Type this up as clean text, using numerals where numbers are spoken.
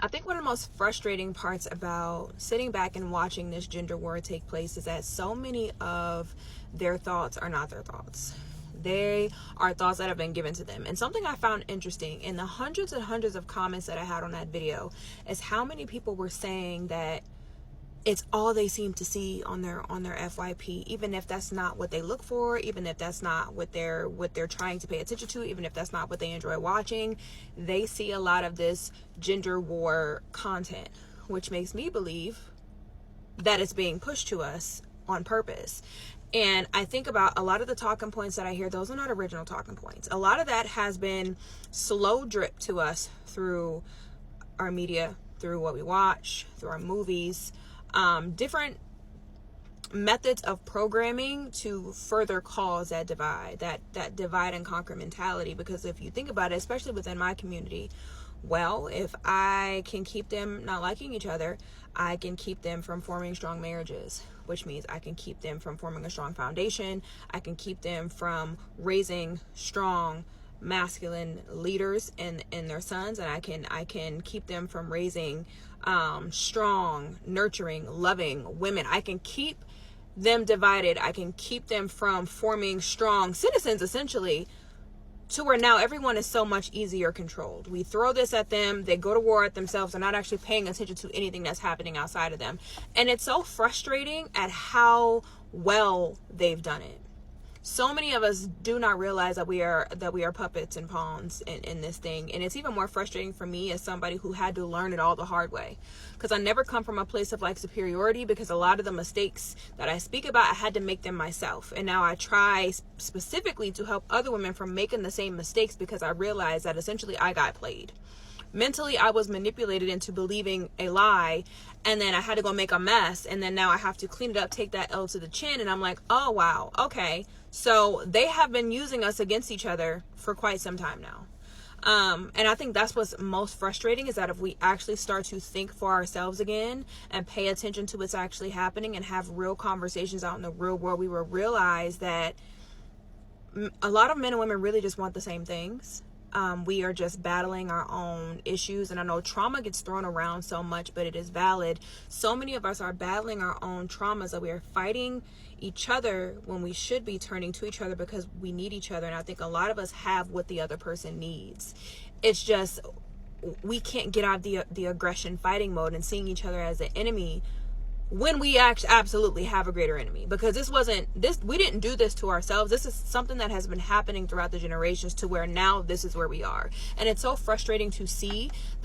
I think one of the most frustrating parts about sitting back and watching this gender war take place is that so many of their thoughts are not their thoughts. They are thoughts that have been given to them. And something I found interesting in the hundreds and hundreds of comments that I had on that video is how many people were saying that it's all they seem to see on their FYP, even if that's not what they look for, even if that's not what they're trying to pay attention to, even if that's not what they enjoy watching. They see a lot of this gender war content, which makes me believe that it's being pushed to us on purpose. And I think about a lot of the talking points that I hear, those are not original talking points. A lot of that has been slow drip to us through our media, through what we watch, through our movies, different methods of programming to further cause that divide, that divide and conquer mentality. Because if you think about it, especially within my community, well, if I can keep them not liking each other, I can keep them from forming strong marriages, which means I can keep them from forming a strong foundation. I can keep them from raising strong masculine leaders in their sons, and I can keep them from raising strong, nurturing, loving women. I can keep them divided. I can keep them from forming strong citizens, essentially, to where now everyone is so much easier controlled. We throw this at them, they go to war at themselves, they're not actually paying attention to anything that's happening outside of them. And it's so frustrating at how well they've done it. So many of us do not realize that we are puppets and pawns in this thing. And it's even more frustrating for me as somebody who had to learn it all the hard way. Because I never come from a place of like superiority, because a lot of the mistakes that I speak about, I had to make them myself. And now I try specifically to help other women from making the same mistakes, because I realized that essentially I got played. Mentally, I was manipulated into believing a lie, and then I had to go make a mess, and then now I have to clean it up, take that L to the chin, and I'm like, oh wow, okay. So they have been using us against each other for quite some time now. And I think that's what's most frustrating, is that if we actually start to think for ourselves again and pay attention to what's actually happening and have real conversations out in the real world, we will realize that a lot of men and women really just want the same things. We are just battling our own issues. And I know trauma gets thrown around so much, but it is valid. So many of us are battling our own traumas, that we are fighting each other when we should be turning to each other, because we need each other. And I think a lot of us have what the other person needs. It's just we can't get out of the aggression fighting mode and seeing each other as an enemy, when we absolutely have a greater enemy. Because we didn't do this to ourselves. This is something that has been happening throughout the generations, to where now this is where we are. And it's so frustrating to see that